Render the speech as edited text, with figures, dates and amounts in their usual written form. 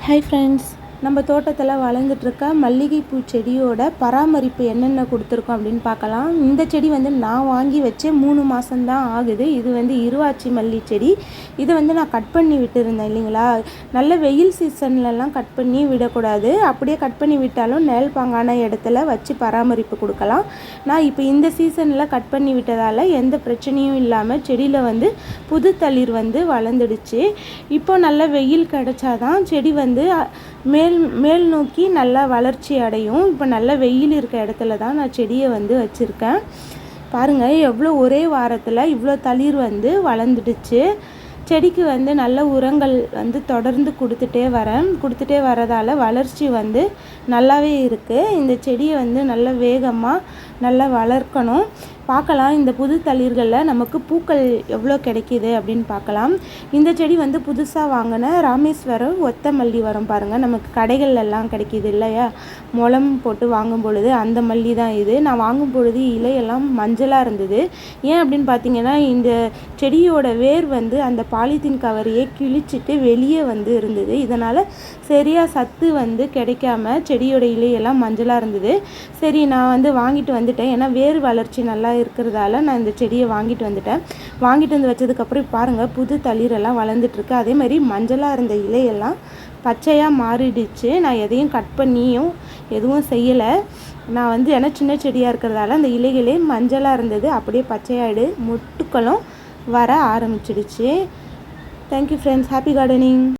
Hi friends, நம்ம தோட்டத்தில் வளர்ந்துட்டுருக்க மல்லிகைப்பூ செடியோட பராமரிப்பு என்னென்ன கொடுத்துருக்கோம் அப்படின்னு பார்க்கலாம். இந்த செடி வந்து நான் வாங்கி வச்சே 3 மாதம்தான் ஆகுது. இது வந்து இருவாச்சி மல்லி செடி. இதை வந்து நான் கட் பண்ணி விட்டுருந்தேன் இல்லைங்களா. நல்ல வெயில் சீசன்லலாம் கட் பண்ணி விடக்கூடாது. அப்படியே கட் பண்ணி விட்டாலும் நிழல் பாங்கான இடத்துல வச்சு பராமரிப்பு கொடுக்கலாம். நான் இப்போ இந்த சீசனில் கட் பண்ணி விட்டதால் எந்த பிரச்சனையும் இல்லாமல் செடியில் வந்து புது தளிர் வந்து வளர்ந்துடுச்சு. இப்போ நல்ல வெயில் கிடைச்சாதான் செடி வந்து மேல் நோக்கி நல்லா வளர்ச்சி அடையும். இப்போ நல்ல வெயில் இருக்க இடத்துல தான் நான் செடியை வந்து வச்சுருக்கேன். பாருங்கள், எவ்வளோ ஒரே வாரத்தில் இவ்வளோ தளிர் வந்து வளர்ந்துடுச்சு. செடிக்கு வந்து நல்ல உரங்கள் வந்து தொடர்ந்து கொடுத்துட்டே வரதால் வளர்ச்சி வந்து நல்லாவே இருக்குது. இந்த செடியை வந்து நல்ல வேகமாக நல்லா வளர்க்கணும். பார்க்கலாம், இந்த புது தளிர்களில் நமக்கு பூக்கள் எவ்வளோ கிடைக்கிது அப்படின்னு பார்க்கலாம். இந்த செடி வந்து புதுசாக வாங்கின ராமேஸ்வரம் ஒத்த மல்லி வரும் பாருங்கள், நமக்கு கடைகள்லாம் கிடைக்கிது இல்லையா. முளம் போட்டு வாங்கும் பொழுது அந்த மல்லி தான் இது. நான் வாங்கும் பொழுது இலையெல்லாம் மஞ்சளாக இருந்தது. ஏன் அப்படின்னு பார்த்தீங்கன்னா, இந்த செடியோட வேர் வந்து அந்த பாலித்தீன் கவரையே கிழிச்சிட்டு வெளியே வந்து இருந்தது. இதனால் சரியாக சத்து வந்து கிடைக்காம செடியோட இலையெல்லாம் மஞ்சளாக இருந்தது. சரி, நான் வந்து வாங்கிட்டு வந்துட்டேன். ஏன்னா வேர் வளர்ச்சி நல்லா இருக்கிறதால நான் இந்த செடியை வாங்கிட்டு வந்து வச்சதுக்கப்புறம் பாருங்கள், புது தளிரெல்லாம் வளர்ந்துட்டுருக்கு. அதே மாதிரி மஞ்சளாக இருந்த இலையெல்லாம் பச்சையாக மாறிடுச்சு. நான் எதையும் கட் பண்ணியும் எதுவும் செய்யலை. நான் வந்து ஏன்னா சின்ன செடியாக இருக்கிறதால அந்த இலைகளே மஞ்சளாக இருந்தது அப்படியே பச்சையாயிடு, மொட்டுக்களும் வர ஆரம்பிச்சிடுச்சு. Thank you friends, happy gardening.